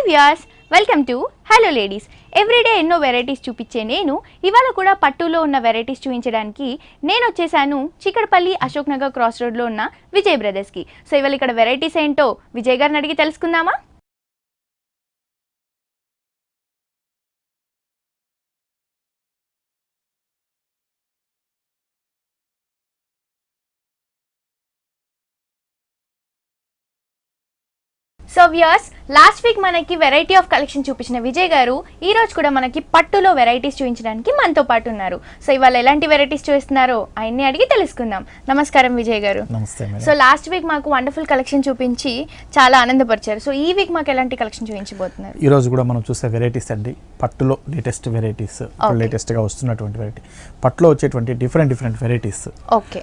Viewers, welcome to hello ladies. Everyday ఎన్నో varieties చూపించే నేను ఇవాళ కూడా పట్టులో ఉన్న వెరైటీస్ చూపించడానికి నేను వచ్చేసాను చిక్కడపల్లి అశోక్ నగర్ క్రాస్ రోడ్లో ఉన్న విజయ్ బ్రదర్స్కి. సో ఇవాళ ఇక్కడ వెరైటీస్ ఏంటో విజయ్ గారిని అడిగి తెలుసుకుందామా? సో వ్యూయర్స్, లాస్ట్ వీక్ మనకి వెరైటీ ఆఫ్ కలెక్షన్ చూపించిన విజయ్ గారు ఈ రోజు కూడా మనకి పట్టులో వెరైటీస్ చూపించడానికి మనతో పాటు ఉన్నారు. సో ఇవాళ ఎలాంటి వెరైటీస్ చూపిస్తున్నారో ఆయన్ని అడిగి తెలుసుకుందాం. నమస్కారం విజయ్ గారు. నమస్తే. సో లాస్ట్ వీక్ మాకు వండర్ఫుల్ కలెక్షన్ చూపించి చాలా ఆనందపరిచారు. సో ఈ వీక్ మాకు ఎలాంటి కలెక్షన్ చూపించబోతున్నారు? ఈ రోజు కూడా మనం చూసే వెరైటీస్ అండి పట్టులో లేటెస్ట్ వెరైటీస్, లేటెస్ట్గా వస్తున్నటువంటి వెరైటీ పట్టులో వచ్చేటువంటి డిఫరెంట్ వెరైటీస్. ఓకే,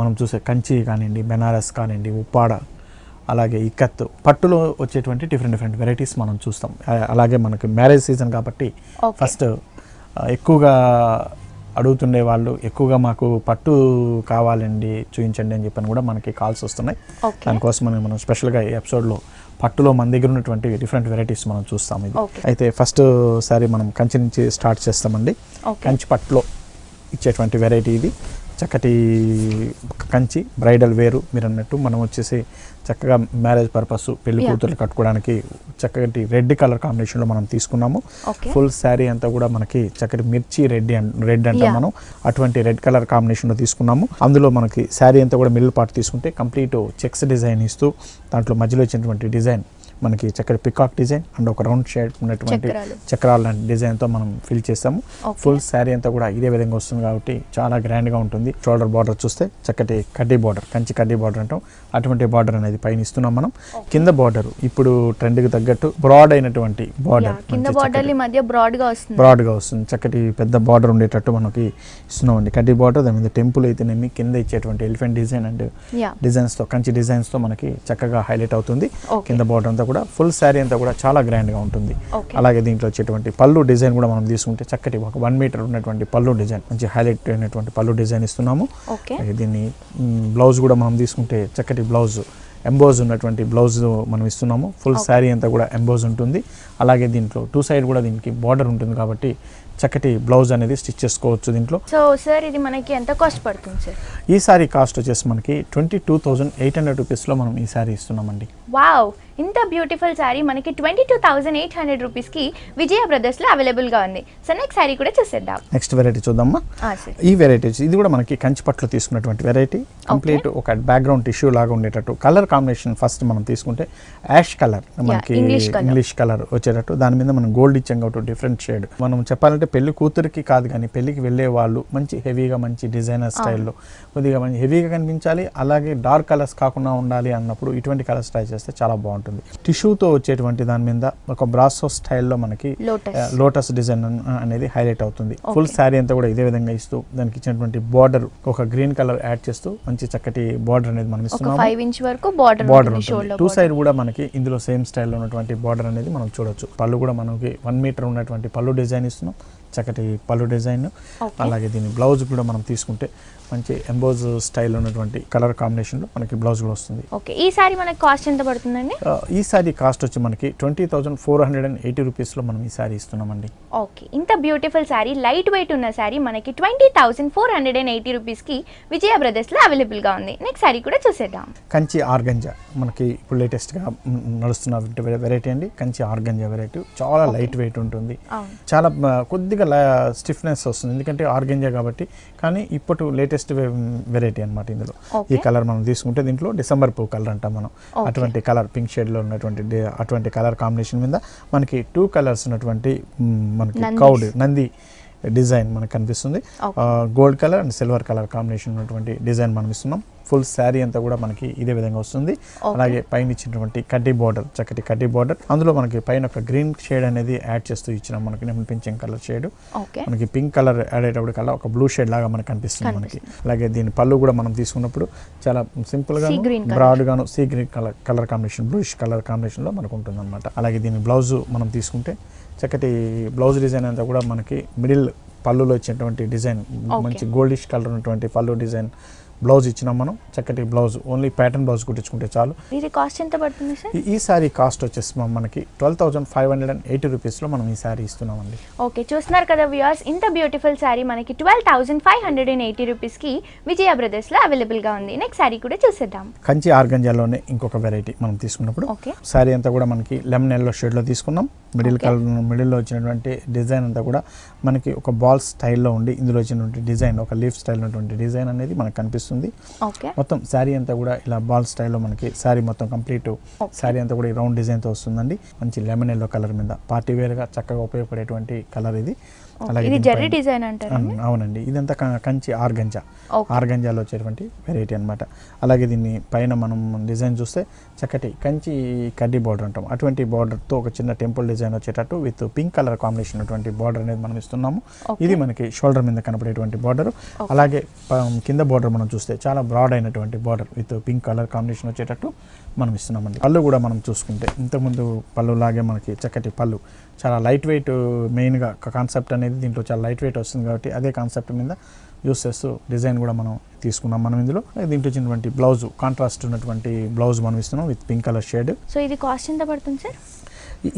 మనం చూసే కంచి కానివ్వండి, బెనారస్ కానివ్వండి, ఉప్పాడ, అలాగే ఇక్కత్, పట్టులో వచ్చేటువంటి డిఫరెంట్ వెరైటీస్ మనం చూస్తాం. అలాగే మనకి మ్యారేజ్ సీజన్ కాబట్టి ఫస్ట్ ఎక్కువగా అడుగుతుండే వాళ్ళు ఎక్కువగా మాకు పట్టు కావాలండి చూపించండి అని చెప్పని కూడా మనకి కాల్స్ వస్తున్నాయి. దానికోసం మనం స్పెషల్గా ఈ ఎపిసోడ్లో పట్టులో మన దగ్గర ఉన్నటువంటి డిఫరెంట్ వెరైటీస్ మనం చూస్తాం. ఇది అయితే ఫస్ట్ సారి మనం కంచి నుంచి స్టార్ట్ చేస్తామండి. కంచి పట్టులో ఇచ్చేటువంటి వెరైటీ ఇది. చక్కటి కంచి బ్రైడల్ వేరు మీరు అన్నట్టు మనం వచ్చేసి చక్కగా మ్యారేజ్ పర్పస్ పెళ్లి కూతుర్లు కట్టుకోవడానికి చక్కటి రెడ్ కలర్ కాంబినేషన్లో మనం తీసుకున్నాము. ఫుల్ శారీ అంతా కూడా మనకి చక్కటి మిర్చి రెడ్ అంటాం మనం, అటువంటి రెడ్ కలర్ కాంబినేషన్లో తీసుకున్నాము. అందులో మనకి శారీ అంతా కూడా మిడిల్ పార్ట్ తీసుకుంటే కంప్లీట్ చెక్స్ డిజైన్ ఇస్తూ దాంట్లో మధ్యలో వచ్చినటువంటి డిజైన్ మనకి చక్కటి పికాక్ డిజైన్ అండ్ ఒక రౌండ్ షేప్ ఉన్నటువంటి చక్రాల లాంటి డిజైన్తో మనం ఫిల్ చేస్తాము. ఫుల్ శారీ అంతా కూడా ఇదే విధంగా వస్తుంది కాబట్టి చాలా గ్రాండ్గా ఉంటుంది. షోల్డర్ బార్డర్ చూస్తే చక్కటి కడ్డీ బార్డర్, కంచి కడ్డీ బార్డర్ అంటాం, అటువంటి బార్డర్ అనేది పైన ఇస్తున్నాం మనం. కింద బార్డర్ ఇప్పుడు ట్రెండ్కి తగ్గట్టు బ్రాడ్ అయినటువంటి బార్డర్, బ్రాడ్గా వస్తుంది. చక్కటి పెద్ద బార్డర్ ఉండేటట్టు మనకి ఇస్తున్నామండి. కడ్డీ బార్డర్, దాని మీద టెంపుల్ అయితేనేమి, కింద ఇచ్చేటువంటి ఎలిఫెంట్ డిజైన్ అండ్ డిజైన్స్తో కంచి డిజైన్స్తో మనకి చక్కగా హైలైట్ అవుతుంది. కింద బార్డర్ అంతా కూడా ఫుల్ శారీ అంతా కూడా చాలా గ్రాండ్గా ఉంటుంది. అలాగే దీంట్లో వచ్చేటువంటి పళ్ళు డిజైన్ కూడా మనం తీసుకుంటే చక్కటి ఒక 1 మీటర్ ఉన్నటువంటి పళ్ళు డిజైన్, మంచి హైలైట్ అయినటువంటి పళ్ళు డిజైన్ ఇస్తున్నాము. దీన్ని బ్లౌజ్ కూడా మనం తీసుకుంటే చక్కటి బ్లౌజ్, ఎంబోజ్ ఉన్నటువంటి బ్లౌజ్ మనం ఇస్తున్నాము. ఫుల్ శారీ అంతా కూడా ఎంబోజ్ ఉంటుంది. అలాగే దీంట్లో 2 సైడ్ కూడా దీనికి బార్డర్ ఉంటుంది కాబట్టి చక్కటి బ్లౌజ్ అనేది స్టిచ్ చేసుకోవచ్చు దీంట్లో. సో సార్ ఇది మనకి ఎంత కాస్ట్ పడుతుంది సార్? ఈ సారీ కాస్ట్ వచ్చేసి మనకి 22,800 రూపీస్లో మనం ఈ సారీ ఇస్తున్నామండి. వావ్, ఇంత బ్యూటిఫుల్ సారీ మనకి 22,800 రూపీస్కి విజయ బ్రదర్స్లో అవైలబుల్గా ఉంది. సో నెక్స్ట్ సారీ కూడా చూసేద్దాం. నెక్స్ట్ వెరైటీ చూద్దామా? ఈ వెరైటీ ఇది కూడా మనకి కంచి పట్టులో తీసుకున్నటువంటి వెరైటీ. కంప్లీట్ ఒక బ్యాక్గ్రౌండ్ టిష్యూ లాగా ఉండేటట్టు కలర్ కాంబినేషన్ ఫస్ట్ మనం తీసుకుంటే యాష్ కలర్, మనకి ఇంగ్లీష్ కలర్ వచ్చేటట్టు, దాని మీద మనం గోల్డ్ ఇచ్చాం కాబట్టి డిఫరెంట్ షేడ్. మనం చెప్పాలంటే పెళ్లి కూతురికి కాదు కానీ పెళ్లికి వెళ్ళే వాళ్ళు మంచి హెవీగా, మంచి డిజైనర్ స్టైల్లో కొద్దిగా మంచి హెవీగా కనిపించాలి, అలాగే డార్క్ కలర్స్ కాకుండా ఉండాలి అన్నప్పుడు ఇటువంటి కలర్స్ ట్రై చేస్తే చాలా బాగుంటుంది. టిష్యూతో వచ్చేటువంటి దాని మీద ఒక బ్రాసో స్టైల్లో మనకి లోటస్ డిజైన్ అనేది హైలైట్ అవుతుంది. ఫుల్ శారీ అంతా కూడా ఇదే విధంగా ఇస్తూ దానికి ఇచ్చినటువంటి బార్డర్ ఒక గ్రీన్ కలర్ యాడ్ చేస్తూ మంచి చక్కటి బార్డర్ అనేది మనం ఇస్తున్నాము. 5 ఇంచ్ వరకు బార్డర్ ఉంటుంది. 2 సైడ్ కూడా మనకి ఇందులో సేమ్ స్టైల్లో ఉన్నటువంటి బార్డర్ అనేది మనం చూడొచ్చు. పళ్ళు కూడా మనకి 1 మీటర్ ఉన్నటువంటి పళ్ళు డిజైన్ ఇస్తున్నాం, చక్కటి పళ్ళు డిజైన్. అలాగే దీని బ్లౌజ్ కూడా మనం తీసుకుంటే మంచి ఎంబోజ్ స్టైల్ ఉన్నటువంటి కలర్ కాంబినేషన్లో మనకి బ్లౌజ్ కూడా వస్తుంది. ఓకే, ఈ సారీ మనకి కాస్ట్ ఎంత పడుతుందండి? ఈ సారీ కాస్ట్ వచ్చి మనకి 20,480 రూపీస్లో మనం ఈ సారీ ఇస్తున్నామండి. ఓకే, ఇంత బ్యూటిఫుల్ సారీ, లైట్ వెయిట్ ఉన్న సారీ మనకి 20,480 రూపీస్కి విజయ బ్రదర్స్లో అవైలబుల్గా ఉంది. నెక్స్ట్ సారీ కూడా చూసేద్దాం. కంచి ఆర్గంజా మనకి ఇప్పుడు లేటెస్ట్గా నడుస్తున్న వెరైటీ అండి. కంచి ఆర్గంజా వెరైటీ చాలా లైట్ వెయిట్ ఉంటుంది, చాలా కొద్దిగా స్టిఫ్నెస్ వస్తుంది ఎందుకంటే ఆర్గంజా కాబట్టి. కానీ ఇప్పుడు లేటెస్ట్ వెరైటీ అనమాట. ఇందులో ఈ కలర్ మనం తీసుకుంటే దీంట్లో డిసెంబర్ పువ్వు కలర్ అంటాం మనం, అటువంటి కలర్ పింక్ షేడ్ లో ఉన్నటువంటి అటువంటి కలర్ కాంబినేషన్ మీద మనకి 2 కలర్స్ ఉన్నటువంటి మనకి కౌడ్ నంది డిజైన్ మనకు కనిపిస్తుంది. Gold colour and silver colour combination ఉన్నటువంటి డిజైన్ మనం ఇస్తున్నాం. ఫుల్ శారీ అంతా కూడా మనకి ఇదే విధంగా వస్తుంది. అలాగే పైన ఇచ్చినటువంటి కడ్డీ బార్డర్, చక్కటి కడ్డీ బార్డర్, అందులో మనకి పైన ఒక గ్రీన్ షేడ్ అనేది యాడ్ చేస్తూ ఇచ్చినాం. మనకి పింఛింగ్ కలర్ షేడ్, మనకి పింక్ కలర్ యాడ్ అయ్యేటప్పుడు కల్లా ఒక బ్లూ షేడ్ లాగా మనకి కనిపిస్తుంది మనకి. అలాగే దీని పళ్ళు కూడా మనం తీసుకున్నప్పుడు చాలా సింపుల్ గా బ్రాడ్ గాను sea green colour combination, bluish colour combination లో మనకు ఉంటుంది అనమాట. అలాగే దీని బ్లౌజ్ మనం తీసుకుంటే చక్కటి బ్లౌజ్ డిజైన్ అంతా కూడా మనకి మిడిల్ పళ్ళులో ఇచ్చినటువంటి డిజైన్ మంచి గోల్డిష్ కలర్ ఉన్నటువంటి పళ్ళు డిజైన్ బ్లౌజ్ ఇచ్చినాం మనం, చక్కటి బ్లౌజ్, ఓన్లీ ప్యాటర్న్ బ్లౌజ్ కుట్టించుకుంటే చాలు. ఇది కాస్ట్ ఎంత పడుతుంది సార్? ఈ సారీ కాస్ట్ వచ్చేసి మనకి 12,580 రూపీస్లో మనం ఈ సారీ ఇస్తున్నామండి. ఓకే, చూస్తున్నారు కదా వ్యూయర్స్, ఇంత బ్యూటిఫుల్ సారీ మనకి 12,580 రూపీస్కి విజయ బ్రదర్స్లో అవైలబుల్గా ఉంది. నెక్స్ట్ సారీ కూడా చూసేద్దాం. కంచి ఆర్గంజాలోనే ఇంకొక వెరైటీ మనం తీసుకున్నప్పుడు ఓకే, సారీ అంతా కూడా మనకి లెమన్ ఎల్లో షేడ్లో తీసుకున్నాం. మిడిల్లో వచ్చినటువంటి డిజైన్ అంతా కూడా మనకి ఒక బాల్ స్టైల్లో ఉండి ఇందులో వచ్చినటువంటి డిజైన్, ఒక లీఫ్ స్టైల్ ఉన్నటువంటి డిజైన్ అనేది మనకు కనిపిస్తుంది. ఓకే, మొత్తం శారీ అంతా కూడా ఇలా బాల్ స్టైల్లో మనకి శారీ మొత్తం కంప్లీట్ శారీ అంతా కూడా ఈ రౌండ్ డిజైన్తో వస్తుందండి. మంచి లెమన్ ఎల్లో కలర్ మీద పార్టీ వేర్గా చక్కగా ఉపయోగపడేటువంటి కలర్ ఇది. అలాగే ఇది జరీ డిజైన్ అంటారు. అవునండి, ఇదంతా కంచి ఆర్గంజాలో వచ్చేటువంటి వెరైటీ అనమాట. అలాగే దీన్ని పైన మనం డిజైన్ చూస్తే చక్కటి కంచి కడ్డీ బార్డర్ అంటాం, అటువంటి బార్డర్తో ఒక చిన్న టెంపుల్ డిజైన్ వచ్చేటట్టు విత్ పింక్ కలర్ కాంబినేషన్ అటువంటి బార్డర్ అనేది మనం ఇస్తున్నాము. ఇది మనకి షోల్డర్ మీద కనపడేటువంటి బార్డర్. అలాగే కింద బార్డర్ మనం చూస్తే చాలా బ్రాడ్ అయినటువంటి border with pink colour combination వచ్చేటట్టు మనం ఇస్తున్నామండి. పళ్ళు కూడా మనం చూసుకుంటే ఇంతకుముందు పళ్ళు లాగే మనకి చక్కటి పళ్ళు, చాలా లైట్ వెయిట్, మెయిన్గా కాన్సెప్ట్ అనేది దీంట్లో చాలా లైట్ వెయిట్ వస్తుంది కాబట్టి అదే కాన్సెప్ట్ మీద యూస్ చేస్తూ డిజైన్ కూడా మనం తీసుకున్నాం. మనం ఇందులో దీంట్లో వచ్చినటువంటి బ్లౌజ్, కాంట్రాస్ట్ ఉన్నటువంటి బ్లౌజ్ మనం ఇస్తున్నాం with pink colour shade. So ఇది కాస్ట్ ఎంత పడుతుంది సార్?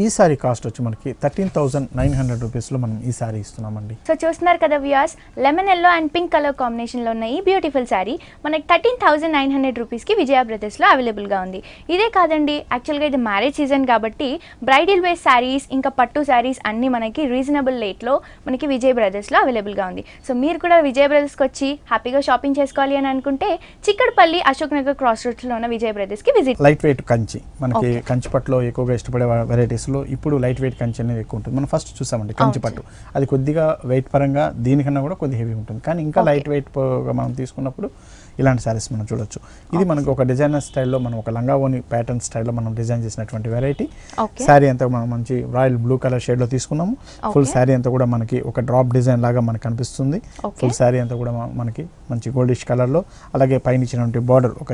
ఈ సారీ కాస్ట్ వచ్చి మనకి 13,900 రూపీస్లో మనం ఈ సారీ ఇస్తున్నామండి. సో చూస్తున్నారు కదా viewers, lemon yellow and pink colour కాంబినేషన్లో ఉన్న ఈ బ్యూటిఫుల్ శారీ మనకి 13,900 రూపీస్కి విజయ బ్రదర్స్లో అవైలబుల్గా ఉంది. ఇదే కాదండి, యాక్చువల్గా ఇది మ్యారేజ్ సీజన్ కాబట్టి బ్రైడల్ వేర్ శారీస్ ఇంకా పట్టు శారీస్ అన్నీ మనకి రీజనబుల్ రేట్లో మనకి విజయ బ్రదర్స్లో అవైలబుల్గా ఉంది. సో మీరు కూడా విజయ బ్రదర్స్కి వచ్చి హ్యాపీగా షాపింగ్ చేసుకోవాలి అని అనుకుంటే చిక్కడపల్లి అశోక్ నగర్ క్రాస్ రోడ్స్లో ఉన్న విజయ బ్రదర్స్కి విజిట్. లైట్ వెయిట్ కంచి, మనకి కంచి పట్టులో ఎక్కువగా ఇష్టపడే వెరైటీస్లో ఇప్పుడు లైట్ వెయిట్ కంచి అనేది ఎక్కువ ఉంటుంది. మనం ఫస్ట్ చూసామండి కంచి పట్టు, అది కొద్దిగా వెయిట్ పరంగా దీనికన్నా కూడా కొద్దిగా హెవీ ఉంటుంది, కానీ ఇంకా లైట్ వెయిట్ మనం తీసుకున్నప్పుడు ఇలాంటి శారీస్ మనం చూడొచ్చు. ఇది మనకు ఒక డిజైనర్ స్టైల్లో, మనం ఒక లంగావోని ప్యాటర్న్ స్టైల్లో మనం డిజైన్ చేసినటువంటి వెరైటీ. శారీ అంతా మనం మంచి రాయల్ బ్లూ కలర్ షేడ్లో తీసుకున్నాము. ఫుల్ శారీ అంతా కూడా మనకి ఒక డ్రాప్ డిజైన్ లాగా మనకు కనిపిస్తుంది. ఫుల్ శారీ అంతా కూడా మనకి మంచి గోల్డిష్ కలర్లో, అలాగే పైన ఇచ్చినటువంటి బార్డర్ ఒక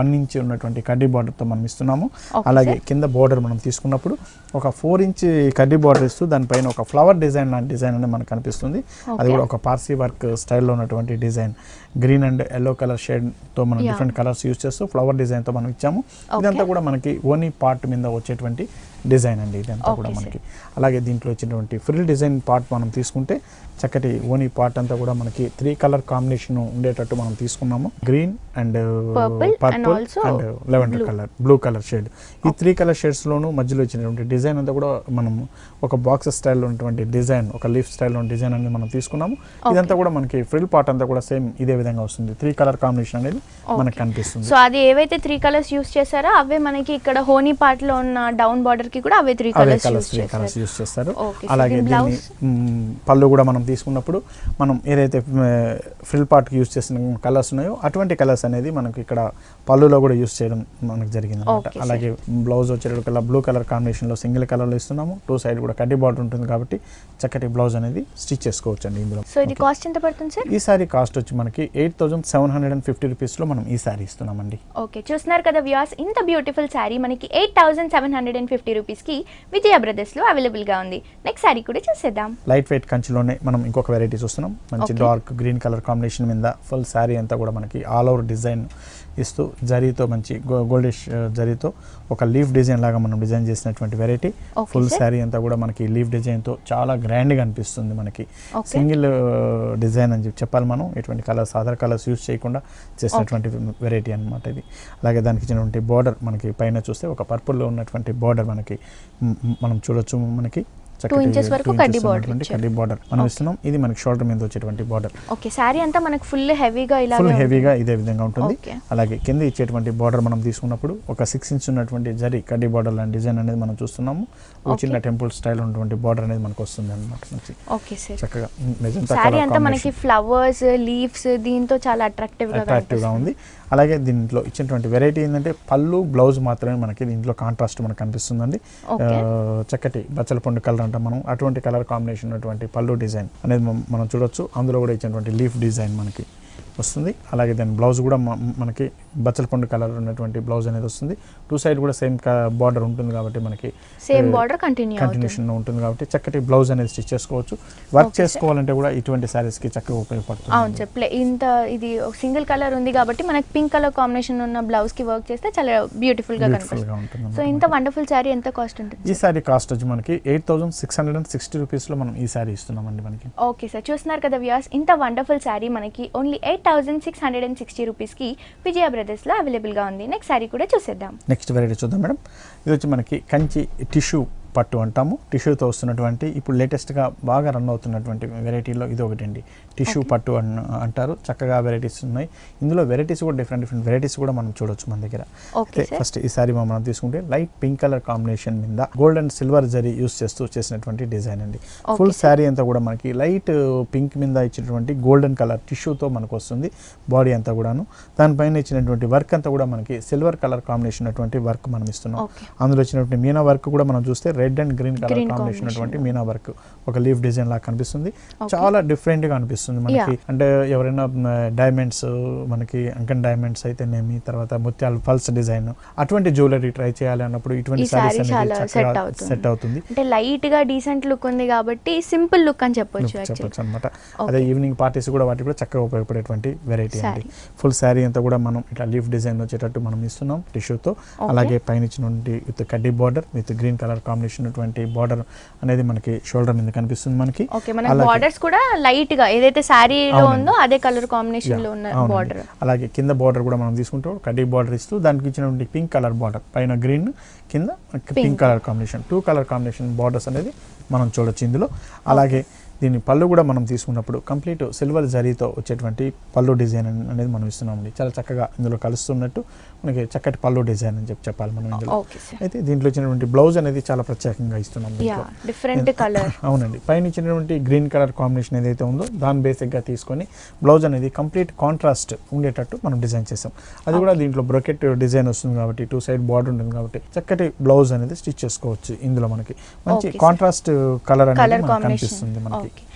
1 ఇంచ్ ఉన్నటువంటి కడ్డీ బార్డర్తో మనం ఇస్తున్నాము. అలాగే కింద బార్డర్ మనం తీసుకున్నప్పుడు ఒక 4 ఇంచ్ కడ్డీ బార్డర్ ఇస్తూ దానిపైన ఒక ఫ్లవర్ డిజైన్ లాంటి డిజైన్ అనేది మనకు కనిపిస్తుంది. అది కూడా ఒక పార్సీ వర్క్ స్టైల్లో ఉన్నటువంటి design, green and yellow colour షేడ్తో మనం డిఫరెంట్ కలర్స్ యూజ్ చేస్తూ ఫ్లవర్ డిజైన్తో మనం ఇచ్చాము. ఇదంతా కూడా మనకి ఓనీ పార్ట్ మీద వచ్చేటువంటి డిజైన్ అండి ఇదంతా కూడా మనకి. అలాగే దీంట్లో వచ్చినటువంటి ఫ్రిల్ డిజైన్ పార్ట్ మనం తీసుకుంటే చక్కటి ఓనీ పార్ట్ అంతా కూడా మనకి 3 కలర్ కాంబినేషన్ ఉండేటట్టు మనం తీసుకున్నాము. Green and purple and lavender colour, blue colour shade, ఈ 3 కలర్ షేడ్స్లోనూ మధ్యలో వచ్చినటువంటి డిజైన్ అంతా కూడా మనం ఒక బాక్స్ స్టైల్లో ఉన్నటువంటి డిజైన్, ఒక లీఫ్ స్టైల్లో ఉన్న డిజైన్ అనేది మనం తీసుకున్నాము. ఇదంతా కూడా మనకి ఫ్రిల్ పార్ట్ అంతా కూడా సేమ్ ఇదే విధంగా వస్తుంది. 3 కలర్ కాంబినేషన్ అనేది మనకు కనిపిస్తుంది. సో అది ఏవైతే 3 కలర్స్ యూస్ చేశారో అవే మనకి ఇక్కడ హోనీ పార్ట్ లో ఉన్న డౌన్ బార్డర్ కి కూడా అవే 3 కలర్స్ యూస్ చేస్తారు. అలాగే దీన్ని పళ్ళు కూడా మనం తీసుకున్నప్పుడు మనం ఏదైతే ఫ్రిల్ పార్ట్కి యూస్ చేసిన కలర్స్ ఉన్నాయో అటువంటి కలర్స్ అనేది మనకి ఇక్కడ పళ్ళులో కూడా యూస్ చేయడం మనకు జరిగింది అనమాట. అలాగే బ్లౌజ్ వచ్చేటప్పుడు బ్లూ కలర్ కాంబినేషన్లో సింగిల్ కలర్లో ఇస్తున్నాము. 2 సైడ్ కూడా కడ్డీ బార్డర్ ఉంటుంది కాబట్టి చక్కటి బ్లౌజ్ అనేది స్టిచ్ చేసుకోవచ్చు అండి ఇందులో. సో ఇది కాస్ట్ ఎంత పడుతుంది సార్? ఈ సారీ కాస్ట్ వచ్చి మనకి 8,750 రూపీస్లో మనం ఈ సారీ ఇస్తున్నామండి. ఓకే, చూస్తున్నారు కదా వ్యూయర్స్, ఇంత బ్యూటిఫుల్ సారీ మనకి 8,750 రూపీస్కి విజయ బ్రదర్స్లో అవైలబుల్గా ఉంది. నెక్స్ట్ సారీ కూడా చూసేద్దాం. లైట్ వెయిట్ కంచిలోనే మనం ఇంకొక వెరైటీ చూస్తున్నాం. మంచి డార్క్ గ్రీన్ కలర్ కాంబినేషన్ మీద ఫుల్ శారీ అంతా కూడా మనకి ఆల్ ఓవర్ డిజైన్ ఇస్తూ జరీతో మంచి గోల్డిష్ జరీతో ఒక లీఫ్ డిజైన్ లాగా మనం డిజైన్ చేసినటువంటి వెరైటీ. ఫుల్ శారీ అంతా కూడా మనకి లీఫ్ డిజైన్తో చాలా గ్రాండ్గా అనిపిస్తుంది. మనకి సింగిల్ డిజైన్ అని చెప్పాలి మనం, ఎటువంటి కలర్స్ అదర్ కలర్స్ యూజ్ చేయకుండా చేసినటువంటి వెరైటీ అనమాట ఇది. అలాగే దానికి ఇచ్చినటువంటి బార్డర్ మనకి పైన చూస్తే ఒక పర్పుల్లో ఉన్నటువంటి బార్డర్ మనకి మనం చూడొచ్చు. మనకి 2 ఇంచెస్ వరకు కడ్డీ బార్డర్ మనం ఇస్తున్నాం. ఇది మనకి షోల్డర్ మీద వచ్చేటువంటి బార్డర్. ఓకే, సారీ అంతా మనకి ఫుల్ హెవీగా ఇదే విధంగా ఉంటుంది. అలాగే కింద ఇచ్చేటువంటి బార్డర్ మనం తీసుకున్నప్పుడు ఒక 6 ఇంచ్ ఉన్నటువంటి జరీ కడ్డీ బార్డర్ లాంటి డిజైన్ అనేది మనం చూస్తున్నాము. ఒక చిన్న టెంపుల్ స్టైల్ ఉన్నటువంటి బార్డర్ అనేది మనకు వస్తుంది అనమాట. ఓకే సార్, చక్కగా సారీ అంతా మనకి ఫ్లవర్స్, లీవ్స్ దీంతో చాలా అట్రాక్టివ్ గా ఉంది. అలాగే దీంట్లో ఇచ్చినటువంటి వెరైటీ ఏంటంటే పళ్ళు బ్లౌజ్ మాత్రమే మనకి దీంట్లో కాంట్రాస్ట్ మనకు కనిపిస్తుందండి. చక్కటి బచ్చల పండు కలర్ అంటాం మనం, అటువంటి కలర్ కాంబినేషన్ ఉన్నటువంటి పళ్ళు డిజైన్ అనేది మనం చూడొచ్చు. అందులో కూడా ఇచ్చినటువంటి లీఫ్ డిజైన్ మనకి వస్తుంది. అలాగే దాని బ్లౌజ్ కూడా మనకి బచ్చలపండు కలర్ ఉన్నటువంటి బ్లౌజ్ అనేది వస్తుంది. టూ సైడ్ కూడా సేమ్ బార్డర్ ఉంటుంది కాబట్టి మనకి సేమ్ బార్డర్ కంటిన్యూషన్ ఉంటుంది కాబట్టి చక్కటి బ్లౌజ్ అనేది స్టిచ్ చేసుకోవచ్చు. వర్క్ చేసుకోవాలంటే కూడా ఇటువంటి సారీస్ కి చక్కగా ఉపయోగపడుతుంది. అవును చెప్పలే ఇంత ఇది సింగిల్ కలర్ ఉంది కాబట్టి మనకి పింక్ కలర్ కాంబినేషన్ ఉన్న బ్లౌజ్ కి వర్క్ చేస్తే చాలా బ్యూటిఫుల్ గా కనిపిస్తుంది. సో ఇంత వండర్ఫుల్ సారీ ఎంత కాస్ట్ ఉంటుంది? ఈ సారీ కాస్ట్ వచ్చి మనకి 8660 రూపీస్ లో మనం ఈ సారీ ఇస్తున్నామండి మనకి. ఓకే సార్, చూస్తున్నారు కదా వ్యూయర్స్, ఇంత వండర్ఫుల్ సారీ మనకి ఓన్లీ 8660 రూపీస్ కి విజయ బ్రదర్స్ లో అవైలబుల్ గా ఉంది. నెక్స్ట్ సారీ కూడా చూసేద్దాం. నెక్స్ట్ వెరైటీ చూద్దాం మేడం. ఇది వచ్చి మనకి కంచి టిష్యూ పట్టు అంటాము. టిష్యూతో వస్తున్నటువంటి ఇప్పుడు లేటెస్ట్గా బాగా రన్ అవుతున్నటువంటి వెరైటీలో ఇది ఒకటండి. టిష్యూ పట్టు అంటారు. చక్కగా వెరైటీస్ ఉన్నాయి. ఇందులో వెరైటీస్ కూడా డిఫరెంట్ వెరైటీస్ కూడా మనం చూడొచ్చు మన దగ్గర. ఫస్ట్ ఈ సారీ మనం తీసుకుంటే లైట్ పింక్ కలర్ కాంబినేషన్ మీద gold and silver zari use చేస్తూ చేసినటువంటి డిజైన్ అండి. ఫుల్ శారీ అంతా కూడా మనకి లైట్ పింక్ మీద ఇచ్చినటువంటి గోల్డెన్ కలర్ టిష్యూతో మనకు వస్తుంది. బాడీ అంతా కూడాను దానిపైన ఇచ్చినటువంటి వర్క్ అంతా కూడా మనకి సిల్వర్ కలర్ కాంబినేషన్ అటువంటి వర్క్ మనం ఇస్తున్నాం. అందులో వచ్చినటువంటి మీనా వర్క్ కూడా మనం చూస్తే red and green colour combination అటువంటి మీనా వర్క్ ఒక లీఫ్ డిజైన్ లాగా కనిపిస్తుంది. చాలా డిఫరెంట్ గా అనిపిస్తుంది మనకి. అంటే ఎవరైనా డైమండ్స్ మనకి అంకన్ డైమండ్స్ అయితేనేమి, తర్వాత ముత్యాలు పల్స్ డిజైన్ అటువంటి జ్యువెలరీ ట్రై చేయాలి అన్నప్పుడు ఇటువంటి సారీస్ అనేది సెట్ అవుతుంది. అంటే లైట్ గా డీసెంట్ లుక్ ఉంది కాబట్టి సింపుల్ లుక్ అని చెప్పొచ్చు అన్నమాట. అదే ఈవినింగ్ పార్టీస్ కూడా వాటికి కూడా చక్కగా ఉపయోగపడేటువంటి వెరైటీ అండి. ఫుల్ శారీ అంతా కూడా మనం ఇట్లా లీఫ్ డిజైన్ వచ్చేటట్టు మనం ఇస్తున్నాం టిష్యూతో. అలాగే పైన ఇచ్చినటువంటి విత్ కడ్డీ border with green colour combination border అనేది మనకి షోల్డర్ మీద కనిపిస్తుంది మనకి. బార్డర్స్ కూడా లైట్ గా ఏదైతే సారీలో ఉందో అదే కలర్ కాంబినేషన్ లో ఉన్న బార్డర్. అలాగే కింద బార్డర్ కూడా మనం తీసుకుంటాం కడ్డీ బార్డర్ ఇస్తూ దానికి ఇచ్చినటువంటి పింక్ కలర్ బార్డర్, పైన గ్రీన్ కింద pink colour combination, 2 colour combination borders అనేది మనం చూడొచ్చు ఇందులో. అలాగే దీని పళ్ళు కూడా మనం తీసుకున్నప్పుడు కంప్లీట్ సిల్వర్ జరీతో వచ్చేటువంటి పళ్ళు డిజైన్ అనేది మనం ఇస్తున్నామండి. చాలా చక్కగా ఇందులో కలుస్తున్నట్టు మనకి చక్కటి పళ్ళు డిజైన్ అని చెప్పాలి మనం ఇందులో. అయితే దీంట్లో ఇచ్చినటువంటి బ్లౌజ్ అనేది చాలా ప్రత్యేకంగా ఇస్తున్నాం. Different colour. అవునండి, పైన ఇచ్చినటువంటి గ్రీన్ కలర్ కాంబినేషన్ ఏదైతే ఉందో దాని బేసిక్గా తీసుకొని బ్లౌజ్ అనేది కంప్లీట్ కాంట్రాస్ట్ ఉండేటట్టు మనం డిజైన్ చేసాం. అది కూడా దీంట్లో బ్రొకెట్ డిజైన్ వస్తుంది కాబట్టి 2 సైడ్ బార్డర్ ఉంటుంది కాబట్టి చక్కటి బ్లౌజ్ అనేది స్టిచ్ చేసుకోవచ్చు. ఇందులో మనకి మంచి కాంట్రాస్ట్ కలర్ అనేది కనిపిస్తుంది మనకి.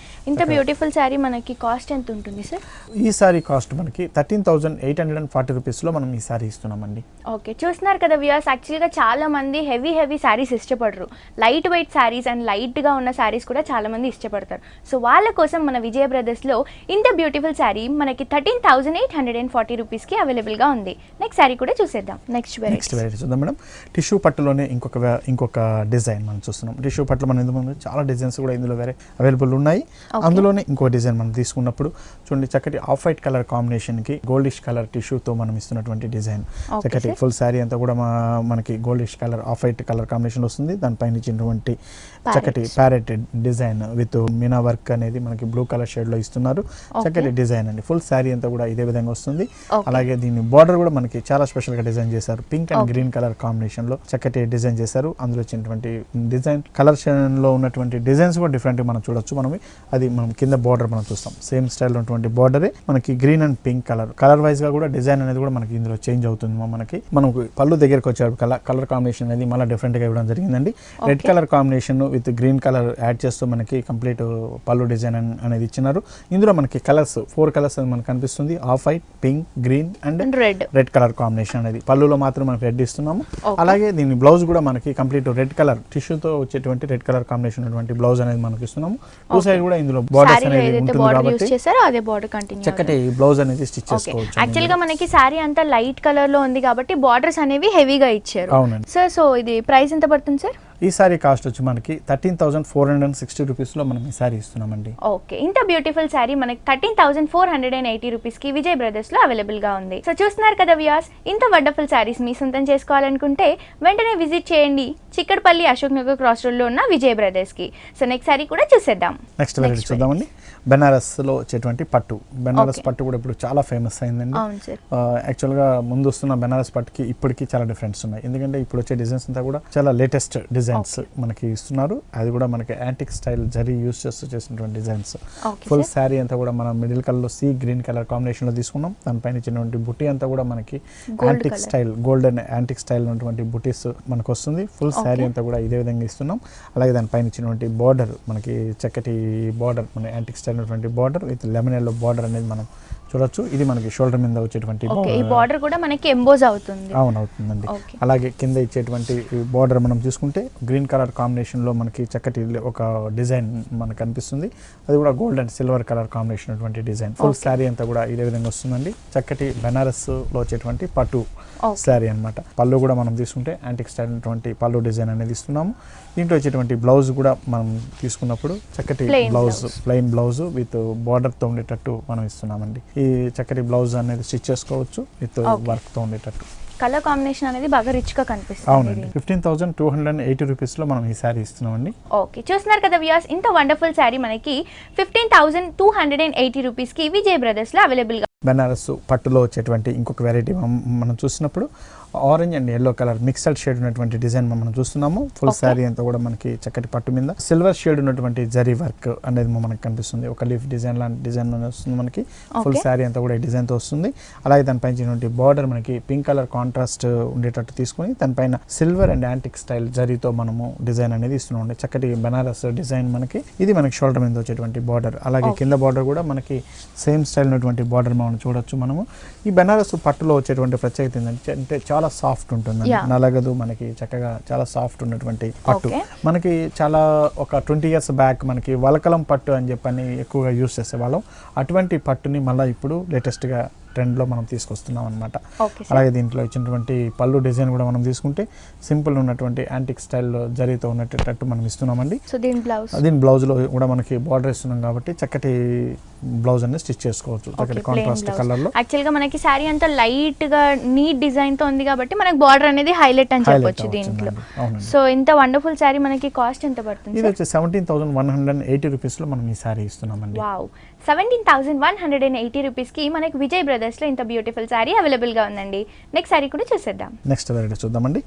ఇంత బ్యూటిఫుల్ శారీ మనకి కాస్ట్ ఎంత ఉంటుంది సార్? ఈ సారీ కాస్ట్ మనకి 13,840 రూపీస్లో మనం ఈ సారీ ఇస్తున్నామండి. ఓకే, చూస్తున్నారు కదా వ్యూయర్స్, యాక్చువల్గా చాలా మంది హెవీ శారీస్ ఇష్టపడరు. లైట్ వెయిట్ శారీస్ అండ్ లైట్గా ఉన్న శారీస్ కూడా చాలా మంది ఇష్టపడతారు. సో వాళ్ళ కోసం మన విజయ బ్రదర్స్లో ఇంత బ్యూటిఫుల్ శారీ మనకి 13,840 రూపీస్కి అవైలబుల్గా ఉంది. నెక్స్ట్ శారీ కూడా చూసేద్దాం. నెక్స్ట్ వెరైటీ చూద్దాం మేడం. టిష్యూ పట్టులోనే ఇంకొక డిజైన్ మనం చూస్తున్నాం. టిష్యూ పట్టులో మన ఇందులో చాలా డిజైన్స్ కూడా ఇందులో వేరే అవైలబుల్ ఉన్నాయి. అందులోనే ఇంకో డిజైన్ మనం తీసుకున్నప్పుడు చూడండి, చక్కటి ఆఫ్ వైట్ కలర్ కాంబినేషన్ కి గోల్డిష్ కలర్ టిష్యూతో మనం ఇస్తున్నటువంటి డిజైన్. చక్కటి ఫుల్ శారీ అంతా కూడా మనకి goldish colour off white colour combination వస్తుంది. దానిపైన ఇచ్చినటువంటి చక్కటి parrot design with Meena work అనేది మనకి బ్లూ కలర్ షేడ్ లో ఇస్తున్నారు. చక్కటి డిజైన్ అండి. ఫుల్ శారీ అంతా కూడా ఇదే విధంగా వస్తుంది. అలాగే దీని బార్డర్ కూడా మనకి చాలా స్పెషల్ గా డిజైన్ చేశారు. Pink and green colour combination లో చక్కటి డిజైన్ చేశారు. అందులో వచ్చినటువంటి డిజైన్ కలర్ లో ఉన్నటువంటి డిజైన్స్ కూడా డిఫరెంట్ మనం చూడొచ్చు. అది మనం కింద బార్డర్ మనం చూస్తాం సేమ్ స్టైల్ ఉన్నటువంటి బార్డరే మనకి green and pink colour wise గా కూడా డిజైన్ అనేది కూడా మనకి ఇందులో చేంజ్ అవుతుంది. మనకు పళ్ళు దగ్గరకు వచ్చే కలర్ కాంబినేషన్ అనేది మళ్ళీ డిఫరెంట్ గా ఇవ్వడం జరిగిందండి. Red colour combination with green colour add చేస్తూ మనకి కంప్లీట్ పళ్ళు డిజైన్ అనేది ఇచ్చినారు. ఇందులో మనకి కలర్స్ 4 కలర్స్ మనకు కనిపిస్తుంది. Off white, pink, green and red colour combination అనేది. పళ్ళులో మాత్రం మనకి రెడ్ ఇస్తున్నాము. అలాగే దీని బ్లౌజ్ కూడా మనకి కంప్లీట్ రెడ్ కలర్ టిష్యూతో వచ్చేటువంటి రెడ్ కలర్ కాంబినేషన్ ఉన్నటువంటి బ్లౌజ్ అనేది మనకి ఇస్తున్నాము. 2 సైడ్ కూడా ఇందులో బార్డర్స్ అనేది ఉంటుంది కాబట్టి చక్కటి బ్లౌజ్ అనేది స్టిచ్ చేసుకోవచ్చు. యాక్చువల్ గా మనకి సారీ అంతా లైట్ కలర్ లో ఉంది కాబట్టి బార్డర్స్ అనేవి హెవీగా ఇచ్చారు. అవునండి సార్. సో ఇది ప్రైస్ ఎంత పడుతుంది సార్? ఈ సారీ కాస్ట్ వచ్చి మనకి 13,460 రూపీస్లో మనం ఈ సారీ ఇస్తున్నామండి. ఓకే, ఇంత బ్యూటిఫుల్ సారీ మనకి 13,480 రూపీస్కి విజయ్ బ్రదర్స్లో అవైలబుల్గా ఉంది. సో చూస్తున్నారు కదా వ్యూయర్స్, ఇంత వండర్ఫుల్ సారీస్ మీ సొంతం చేసుకోవాలనుకుంటే వెంటనే విజిట్ చేయండి చిక్కడపల్లి అశోక్ నగర్ క్రాస్ రోడ్లో ఉన్న విజయ్ బ్రదర్స్కి. సో నెక్స్ట్ సారీ కూడా చూసేద్దాం. నెక్స్ట్ వెరైటీ చూద్దామండి. బెనారస్లో వచ్చేటువంటి పట్టు. బెనారస్ పట్టు కూడా ఇప్పుడు చాలా ఫేమస్ అయిందండి. యాక్చువల్గా ముందు వస్తున్న బెనారస్ పట్టుకి ఇప్పటికీ చాలా డిఫరెన్స్ ఉన్నాయి. ఎందుకంటే ఇప్పుడు వచ్చే డిజైన్స్ అంతా కూడా చాలా లేటెస్ట్ డిజైన్ డిజైన్స్ మనకి ఇస్తున్నారు. అది కూడా మనకి యాంటిక్ స్టైల్ జరీ యూస్ చేస్తూ చేసినటువంటి designs. Okay, full sir. Sari అంతా కూడా మనం మిడిల్ కలర్ లో సీ గ్రీన్ కలర్ కాంబినేషన్ లో తీసుకున్నాం. దానిపైన ఇచ్చినటువంటి బుట్టి అంతా కూడా మనకి antique style golden antique style ఉన్నటువంటి బుటీస్ మనకు వస్తుంది. ఫుల్ శారీ అంతా కూడా ఇదే విధంగా ఇస్తున్నాం. అలాగే దానిపైన ఇచ్చినటువంటి బార్డర్ మనకి చక్కటి బార్డర్, మన యాంటిక్ స్టైల్ ఉన్నటువంటి border with lemon yellow border అనేది మనం చూడొచ్చు. ఇది మనకి షోల్డర్ మీద వచ్చేటువంటి ఈ బార్డర్ కూడా మనకి ఎంబోజ్ అవుతుంది. అవుతుందండి. అలాగే కింద ఇచ్చేటువంటి బార్డర్ మనం చూసుకుంటే గ్రీన్ కలర్ కాంబినేషన్ లో మనకి చక్కటి ఒక డిజైన్ మనకు కనిపిస్తుంది. అది కూడా gold and silver colour combination అటువంటి డిజైన్. ఫుల్ శారీ అంతా కూడా ఇదే విధంగా వస్తుందండి. చక్కటి బెనారస్ లో వచ్చేటువంటి పట్టు శారీ అన్నమాట. పళ్ళు కూడా మనం తీసుకుంటే యాంటిక్ స్టైల్ అటువంటి పళ్ళు డిజైన్ అనేది ఇస్తున్నాము. దీంట్లో వచ్చేటువంటి బ్లౌజ్ కూడా మనం తీసుకున్నప్పుడు చక్కటి blouse, plain blouse with border తో ఉండేటట్టు మనం ఇస్తున్నామండి. ఈ చక్కటి బ్లౌజ్ అనేది స్టిచ్ చేసుకోవచ్చు విత్ వర్క్ తో ఉండేటట్టు. కలర్ కాంబినేషన్ అనేది బాగా రిచ్ గా కనిపిస్తుంది. అవునండి. 15,280 రూపీస్ లో మనం ఈ శారీ ఇస్తున్నామండి. ఓకే, చూస్తున్నారు కదా వ్యూయర్స్, ఇంత వండర్ఫుల్ శారీ మనకి 15,280 రూపీస్ కి విజయ్ బ్రదర్స్ లో అవైలబుల్ గా. బెనారస్ పట్టులో వచ్చేటువంటి ఇంకొక వెరైటీ మనం చూసినప్పుడు orange and yellow colour mixed shade ఉన్నటువంటి డిజైన్ మనం చూస్తున్నాము. ఫుల్ శారీ అంతా కూడా మనకి చక్కటి పట్టు మీద సిల్వర్ షేడ్ ఉన్నటువంటి జరీ వర్క్ అనేది మనకి కనిపిస్తుంది. ఒక లీఫ్ డిజైన్ లాంటి డిజైన్ వస్తుంది మనకి. ఫుల్ శారీ అంతా కూడా ఈ డిజైన్ తో వస్తుంది. అలాగే దానిపైన బార్డర్ మనకి పింక్ కలర్ కాంట్రాస్ట్ ఉండేటట్టు తీసుకుని దానిపైన సిల్వర్ అండ్ యాంటిక్ స్టైల్ జరీతో మనము డిజైన్ అనేది ఇస్తున్నాం. చక్కటి బెనారస్ డిజైన్ మనకి. ఇది మనకి షోల్డర్ మీద వచ్చేటువంటి బార్డర్. అలాగే కింద బార్డర్ కూడా మనకి సేమ్ స్టైల్ ఉన్నటువంటి బార్డర్ మనం చూడొచ్చు మనము. ఈ బెనారస్ పట్టులో వచ్చేటువంటి ప్రత్యేకత ఏంటంటే అంటే చాలా సాఫ్ట్ ఉంటుంది, నలగదు మనకి, చక్కగా చాలా సాఫ్ట్ ఉన్నటువంటి పట్టు. మనకి చాలా ఒక 20 years బ్యాక్ మనకి వలకలం పట్టు అని చెప్పని ఎక్కువగా యూస్ చేసేవాళ్ళం. అటువంటి పట్టుని మళ్ళీ ఇప్పుడు లేటెస్ట్ గా ట్రెండ్ లో మనం తీసుకొస్తున్నాం అనమాట. అలాగే దీంట్లో ఇచ్చినటువంటి పళ్ళు డిజైన్ కూడా మనం తీసుకుంటే సింపుల్ ఉన్నటువంటి యాంటిక్ స్టైల్ జరీతో ఉన్నట్టు మనం ఇస్తున్నామండి. దీని బ్లౌజ్ లో కూడా మనకి బార్డర్ ఇస్తున్నాం కాబట్టి చక్కటి బ్లౌజ్ అనేది స్టిచ్ చేసుకోవచ్చు. చక్కటి కాంట్రాస్ట్ కలర్ లో. యాక్చువల్ గా మనకి శారీ అంతా లైట్ గా నీట్ డిజైన్ తో ఉంది కాబట్టి మనకి బార్డర్ అనేది హైలైట్ అని చెప్పొచ్చు దీంట్లో. సో ఇంత వండర్ఫుల్ శారీ మనకి కాస్ట్ ఎంత పడుతుంది? ఇది వచ్చి 17,180 రూపీస్ లో మనం ఈ శారీ ఇస్తున్నామండి. వావ్, 17,180 రూపీస్ కి మనకి విజయ్ బ్రదర్స్ లో ఇంత బ్యూటిఫుల్ శారీ అవైలబుల్ గా ఉందండి. నెక్స్ట్ శారీ కూడా చూసేద్దాం. నెక్స్ట్ వెరైటీ చూద్దామండి.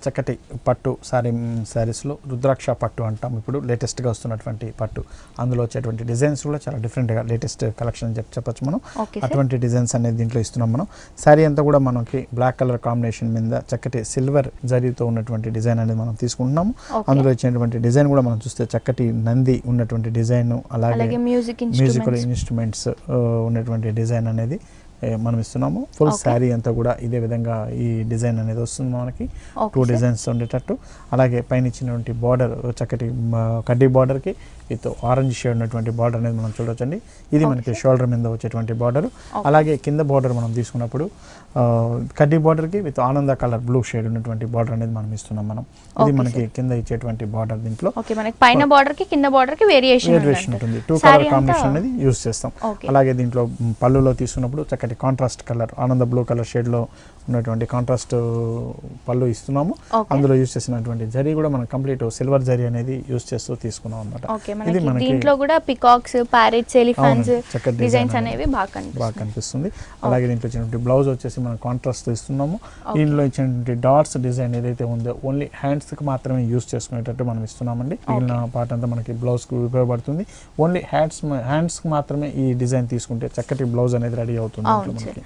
చక్కటి పట్టు శారీస్లో రుద్రాక్ష పట్టు అంటాం. ఇప్పుడు లేటెస్ట్గా వస్తున్నటువంటి పట్టు. అందులో వచ్చేటువంటి డిజైన్స్ కూడా చాలా డిఫరెంట్గా లేటెస్ట్ కలెక్షన్ అని చెప్పచ్చు మనం. అటువంటి డిజైన్స్ అనేది దీంట్లో ఇస్తున్నాం మనం. శారీ అంతా కూడా మనకి బ్లాక్ కలర్ కాంబినేషన్ మీద చక్కటి సిల్వర్ జరీతో ఉన్నటువంటి డిజైన్ అనేది మనం తీసుకుంటున్నాము. అందులో ఇచ్చినటువంటి డిజైన్ కూడా మనం చూస్తే చక్కటి నంది ఉన్నటువంటి డిజైన్, అలాగే మ్యూజికల్ ఇన్స్ట్రుమెంట్స్ ఉన్నటువంటి డిజైన్ అనేది మనం ఇస్తున్నాము. ఫుల్ శారీ అంతా కూడా ఇదే విధంగా ఈ డిజైన్ అనేది వస్తుంది మనకి. 2 డిజైన్స్ ఉండేటట్టు. అలాగే పైన ఇచ్చినటువంటి బార్డర్ చక్కటి కడ్డీ బార్డర్కి విత్ ఆరెంజ్ షేడ్ ఉన్నటువంటి బార్డర్ అనేది మనం చూడొచ్చండి. ఇది మనకి షోల్డర్ మీద వచ్చేటువంటి బార్డర్. అలాగే కింద బార్డర్ మనం తీసుకున్నప్పుడు కడ్డీ బార్డర్కి విత్ ఆనంద కలర్ బ్లూ షేడ్ ఉన్నటువంటి బార్డర్ అనేది మనం ఇస్తున్నాం మనం. ఇది మనకి కింద ఇచ్చేటువంటి బార్డర్. దీంట్లో పైన బార్డర్ కి కింద బార్డర్ కి వేరియేషన్ ఉంటుంది. 2 కలర్ కాంబినేషన్ అనేది యూస్ చేస్తాం. అలాగే దీంట్లో పళ్ళులో తీసుకున్నప్పుడు చక్కటి కాంట్రాస్ట్ కలర్ ఆనంద బ్లూ కలర్ షేడ్ లో ఉన్నటువంటి కాంట్రాస్ట్ పళ్ళు ఇస్తున్నాము. అందులో యూస్ చేసినటువంటి జరీ కూడా మనం కంప్లీట్ సిల్వర్ జరీ అనేది యూస్ చేస్తూ తీసుకున్నాం అన్నమాట. ఇది మనకి దీంట్లో కూడా పికాక్స్, ప్యారెట్స్, ఎలిఫెంట్స్ డిజైన్స్ అనేవి బాగా కనిపిస్తుంది. అలాగే దీంట్లో ఇచ్చినటువంటి బ్లౌజ్ వచ్చేసి మనం కాంట్రాస్ట్ ఇస్తున్నాము. దీంట్లో ఇచ్చినటువంటి డాట్స్ డిజైన్ ఏదైతే ఉందో ఓన్లీ హ్యాండ్స్ కి మాత్రమే యూస్ చేసుకునేటట్టు మనం ఇస్తున్నామండి. మిగిలిన పార్ట్ అంతా మనకి బ్లౌజ్ కు ఉపయోగపడుతుంది. ఓన్లీ హ్యాండ్స్ కి మాత్రమే ఈ డిజైన్ తీసుకుంటే చక్కటి బ్లౌజ్ అనేది రెడీ అవుతుంది.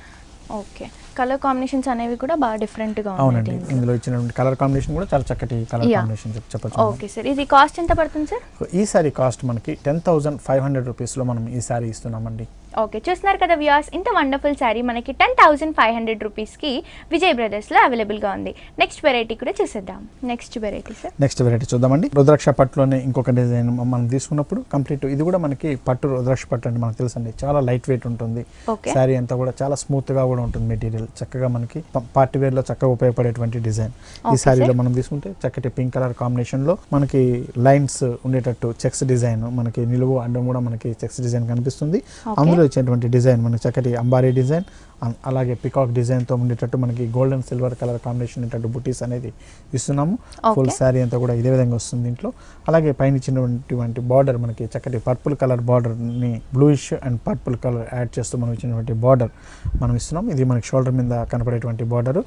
ఓకే, కలర్ కాంబినేషన్స్ అనేవి కూడా బాగా డిఫరెంట్ గా ఉన్నాయి. అవునండి, ఇందులో ఇచ్చినటువంటి కలర్ కాంబినేషన్ కూడా చాలా చక్కటి కలర్ కాంబినేషన్ చెప్పొచ్చు. ఓకే సార్, ఇది కాస్ట్ ఎంత పడుతుంది సార్? ఈ సారీ కాస్ట్ మనకి 10,500 రూపీస్ లో మనం ఈ సారీ ఇస్తున్నామండి. ఓకే, చూస్తున్నారు కదా వ్యూయర్స్, ఇంత వండర్ఫుల్ శారీ మనకి 10,500 రూపీస్ కి విజయ్ బ్రదర్స్ లో అవైలబుల్ గా ఉంది. నెక్స్ట్ వెరైటీ కూడా చూసేద్దాం. నెక్స్ట్ వెరైటీ చూద్దామండి. రుద్రాక్ష పట్టులోనే ఇంకొక డిజైన్ మనం తీసుకున్నప్పుడు కంప్లీట్ ఇది కూడా మనకి పట్టు రుద్రాక్ష పట్టు అంటే మనకు తెలుసండి, చాలా లైట్ వెయిట్ ఉంటుంది. శారీ అంతా కూడా చాలా స్మూత్ గా కూడా ఉంటుంది మెటీరియల్. చక్కగా మనకి పార్టీ వేర్ లో చక్కగా ఉపయోగపడేటువంటి డిజైన్. ఈ శారీలో మనం తీసుకుంటే చక్కటి పింక్ కలర్ కాంబినేషన్ లో మనకి లైన్స్ ఉండేటట్టు చెక్స్ డిజైన్, మనకి నిలువు అడ్డం కూడా మనకి చెక్స్ డిజైన్ కనిపిస్తుంది. అందులో ఇందులో ఇచ్చేటువంటి డిజైన్ మనకి చక్కటి అంబారీ డిజైన్, అలాగే పికాక్ డిజైన్తో ఉండేటట్టు మనకి గోల్డెన్ సిల్వర్ కలర్ కాంబినేషన్ ఉండేటట్టు బుటీస్ అనేది ఇస్తున్నాము. ఫుల్ శారీ అంతా కూడా ఇదే విధంగా వస్తుంది దీంట్లో. అలాగే పైన ఇచ్చినటువంటి బార్డర్ మనకి చక్కటి పర్పుల్ కలర్ బార్డర్ని bluish and purple colour add చేస్తూ మనం ఇచ్చినటువంటి బార్డర్ మనం ఇస్తున్నాం. ఇది మనకి షోల్డర్ మీద కనపడేటువంటి బార్డర్.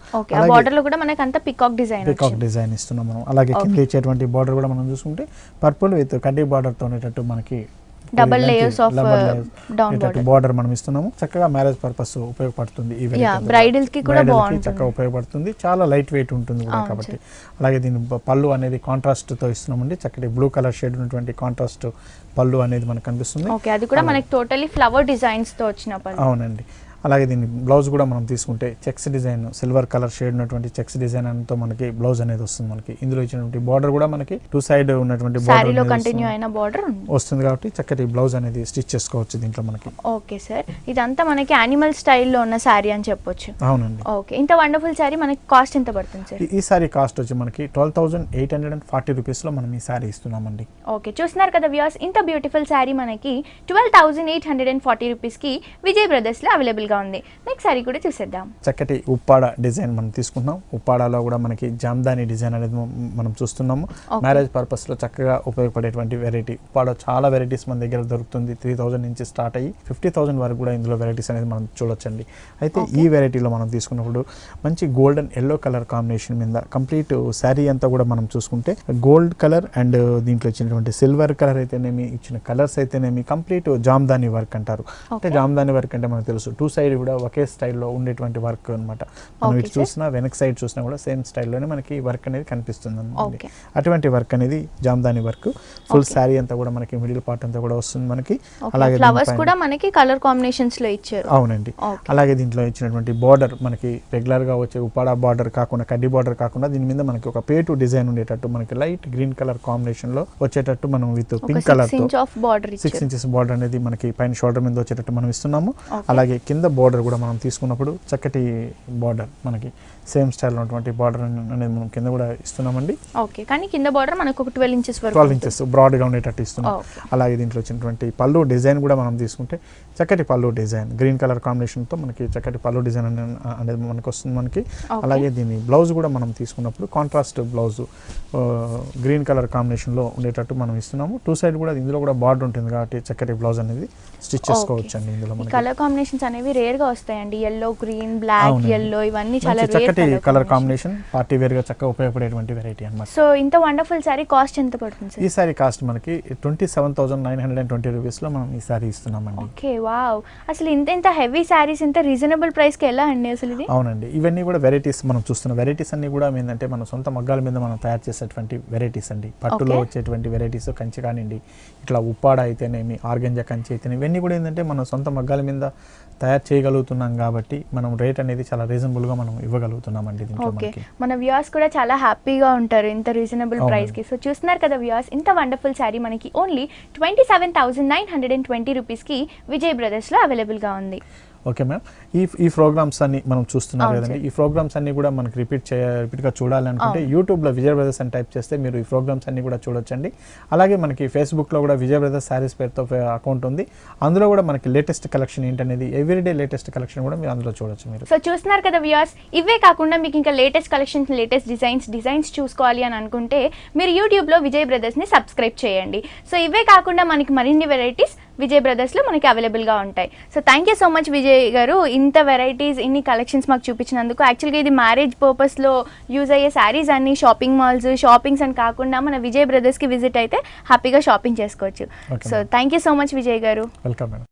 బార్డర్ లో కూడా మనకి అంతా పికాక్ డిజైన్ ఇస్తున్నాం మనం. అలాగే కింద ఇచ్చేటువంటి బార్డర్ కూడా మనం చూసుకుంటే పర్పుల్ విత్ కడ్డీ బార్డర్ తో ఉండేటట్టు మనకి double layers of down border మనం ఇస్తున్నాము. చక్కగా మ్యారేజ్ పర్పస్ ఉపయోగపడుతుంది. ఈ బ్రైడల్ కి కూడా బాగుంటుంది, చక్కగా ఉపయోగపడుతుంది. చాలా లైట్ వెయిట్ ఉంటుంది కూడా కాబట్టి. అలాగే దీని పళ్ళు అనేది కాంట్రాస్ట్ తో ఇస్తున్నామండి. చక్కటి బ్లూ కలర్ షేడ్ ఉన్నటువంటి కాంట్రాస్ట్ పళ్ళు అనేది మనకు కనిపిస్తుంది. ఓకే, అది కూడా మనకి టోటల్లీ ఫ్లవర్ డిజైన్స్ తో వచ్చిన పళ్ళు. అవునండి. అలాగే దీని బ్లౌజ్ కూడా మనం తీసుకుంటే checks design, silver colour shade ఉన్నటువంటి చెక్స్ డిజైన్ అంతా మనకి బ్లౌజ్ అనేది వస్తుంది. మనకి ఇందులో ఇచ్చినటువంటి బార్డర్ కూడా మనకి టూ సైడ్ ఉన్నటువంటి బార్డర్ వస్తుంది కాబట్టి చక్కటి బ్లౌజ్ అనేది స్టిచ్ చేసుకోవచ్చు దీంట్లో మనకి. ఓకే సార్, ఇదంతా మనకి యానిమల్ స్టైల్లో ఉన్న శారీ అని చెప్పొచ్చు. అవునండి. ఓకే, ఇంత వండర్ఫుల్ శారీ మనకి కాస్ట్ ఎంత పడుతుంది సార్? ఈ శారీ కాస్ట్ వచ్చి మనకి 12,840 రూపీస్లో మనం ఈ శారీ ఇస్తున్నామండి. ఓకే, చూస్తున్నారు కదా వ్యూయర్స్, ఇంత బ్యూటిఫుల్ శారీ మనకి 12,840 రూపీస్కి విజయ్ బ్రదర్స్లో అవైలబుల్గా ఉంది. నెక్స్ట్ సారీ కూడా చూసేద్దాం. చక్కటి ఉప్పాడ డిజైన్ మనం తీసుకుంటున్నాం. ఉప్పాడలో కూడా మనకి జామ్దాని డిజైన్ అనేది మనం చూస్తున్నాము. మ్యారేజ్ పర్పస్ లో చక్కగా ఉపయోగపడేటువంటి వెరైటీ ఉప్పాడ. చాలా వెరైటీస్ మన దగ్గర దొరుకుతుంది. 3,000 నుంచి స్టార్ట్ అయ్యి 50,000 వరకు కూడా ఇందులో వెరైటీస్ అనేది మనం చూడొచ్చండి. అయితే ఈ వెరైటీలో మనం తీసుకున్నప్పుడు మంచి గోల్డెన్ ఎల్లో కలర్ కాంబినేషన్ మీద కంప్లీట్ శారీ అంతా కూడా మనం చూసుకుంటే గోల్డ్ కలర్ అండ్ దీంట్లో ఇచ్చినటువంటి సిల్వర్ కలర్ అయితేనేమి, ఇచ్చిన కలర్స్ అయితేనేమి కంప్లీట్ జామ్దాని వర్క్ అంటారు. అంటే జామ్దాని వర్క్ అంటే మనకు తెలుసు టూ సైడ్ కూడా ఒకే స్టైల్లో ఉండేటువంటి వర్క్ అనమాట. మనం ఇటు చూసినా వెనక్ సైడ్ చూసినా కూడా సేమ్ స్టైల్లోనే మనకి వర్క్ అనేది కనిపిస్తుంది అనమాట. అటువంటి వర్క్ అనేది జామ్దాని వర్క్. ఫుల్ శారీ అంతా కూడా మనకి మిడిల్ పార్ట్ అంతా కూడా వస్తుంది మనకి. అలాగే ఫ్లవర్స్ కూడా మనకి కలర్ కాంబినేషన్స్ లో ఇచ్చారు. అవునండి. అలాగే దీంట్లో ఇచ్చినటువంటి బార్డర్ మనకి రెగ్యులర్ గా వచ్చే ఉపాడా బార్డర్ కాకుండా, కడ్డీ బార్డర్ కాకుండా దీని మీద మనకి ఒక పేటు డిజైన్ ఉండేటట్టు మనకి లైట్ గ్రీన్ కలర్ కాంబినేషన్ లో వచ్చేటట్టు మనం విత్ పింక్ కలర్ తో 6 ఇంచెస్ బార్డర్ అనేది మనకి పైన షోల్డర్ మీద వచ్చేటట్టు మనం ఇస్తున్నాము. అలాగే కింద బార్డర్ కూడా మనం తీసుకున్నప్పుడు చక్కటి బార్డర్ మనకి సేమ్ స్టైల్ ఉన్నటువంటి బార్డర్ అనేది మనం కింద కూడా ఇస్తున్నామండి. ఓకే, కానీ కింద బార్డర్ మనకు ఒక 12 ఇంచెస్ బ్రాడ్ గా ఉండేటట్టు ఇస్తున్నాం. అలాగే దీంట్లో వచ్చినటువంటి పళ్ళు డిజైన్ కూడా మనం తీసుకుంటే చక్కటి పళ్ళు డిజైన్ గ్రీన్ కలర్ కాంబినేషన్ తో మనకి చక్కటి పళ్ళు డిజైన్ అనేది మనకు వస్తుంది మనకి. అలాగే దీని బ్లౌజ్ కూడా మనం తీసుకున్నప్పుడు contrast blouse green colour combination లో ఉండేటట్టు మనం ఇస్తున్నాము. టూ సైడ్ కూడా ఇందులో కూడా బార్డర్ ఉంటుంది కాబట్టి చక్కటి బ్లౌజ్ అనేది స్టిచ్ చేసుకోవచ్చు అండి. ఇందులో కలర్ కాంబినేషన్స్ అనేవి రేర్ గా వస్తాయండి. yellow, green, black, yellow ఇవన్నీ చాలా rare colour combination. Party wear గా చక్కగా ఉపయోగపడేటువంటి వెరైటీ అన్నమాట. సో ఇంత వండర్ఫుల్ సారీ కాస్ట్ ఎంత పడుతుంది సార్? ఈ సారీ కాస్ట్ మనకి 27,920 రూపీస్ లో మనం ఈ సారీ ఇస్తున్నామండి. Okay, wow. అసలు ఇంత హెవీ సారీస్ ఇంత రీజనబుల్ ప్రైస్ కి ఎలా అండి అసలు ఇది? అవునండి, ఇవన్నీ కూడా వెరైటీస్ మనం చూస్తున్న వెరైటీస్ అన్ని కూడా ఏంటంటే మన సొంత మగ్గాల మీద మనం తయారు చేసేటువంటి వెరైటీస్ అండి. పట్టులో వచ్చేటువంటి వెరైటీస్ కంచి కానివ్వండి, ఇట్లా ఉప్పాడ అయితేనేమి, ఆర్గంజా కంచి అయితేనేమి, ఇవన్నీ కూడా ఏంటంటే మన సొంత మగ్గాల మీద తయారు చేయగలుగుతున్నాం కాబట్టి మనం రేట్ అనేది చాలా రీజనబుల్ గా మనం ఇవ్వగలుగుతున్నామండి. ఓకే, మన వ్యూవర్స్ కూడా చాలా హ్యాపీగా ఉంటారు ఇంత రీజనబుల్ ప్రైస్ కి. సో చూస్తున్నారు కదా వ్యూవర్స్, ఇంత వండర్ఫుల్ శారీ మనకి ఓన్లీ 27,920 రూపీస్ కి విజయ్ బ్రదర్స్ లో అవైలబుల్ గా ఉంది. ఓకే మ్యామ్, ఈ ప్రోగ్రామ్స్ అన్ని మనం చూస్తున్నారు కదండి. ఈ ప్రోగ్రామ్స్ అన్ని కూడా మనకి రిపీట్గా చూడాలనుకుంటే యూట్యూబ్లో విజయ్ బ్రదర్స్ అని టైప్ చేస్తే మీరు ఈ ప్రోగ్రామ్స్ అన్ని కూడా చూడొచ్చండి. అలాగే మనకి ఫేస్బుక్లో కూడా విజయ్ బ్రదర్స్ శారీస్ పేరుతో అకౌంట్ ఉంది. అందులో కూడా మనకి లేటెస్ట్ కలెక్షన్ ఏంటనేది ఎవ్రీడే లేటెస్ట్ కలెక్షన్ కూడా మీరు అందులో చూడొచ్చు. మీరు సో చూస్తున్నారు కదా వ్యూవర్స్, ఇవే కాకుండా మీకు ఇంకా లేటెస్ట్ కలెక్షన్స్, లేటెస్ట్ డిజైన్స్ చూసుకోవాలి అని అనుకుంటే మీరు యూట్యూబ్లో విజయ్ బ్రదర్స్ని సబ్స్క్రైబ్ చేయండి. సో ఇవే కాకుండా మనకి మరిన్ని వెరైటీస్ విజయ్ బ్రదర్స్లో మనకి అవైలబుల్గా ఉంటాయి. So thank you so much Vijay గారు, ఇంత వెరైటీస్, ఇన్ని కలెక్షన్స్ మాకు చూపించినందుకు. యాక్చువల్గా ఇది మ్యారేజ్ పర్పస్లో యూజ్ అయ్యే శారీస్ అన్ని షాపింగ్ మాల్స్, షాపింగ్స్ అని కాకుండా మన విజయ్ బ్రదర్స్కి విజిట్ అయితే హ్యాపీగా షాపింగ్ చేసుకోవచ్చు. So thank you so much Vijay garu. Welcome madam.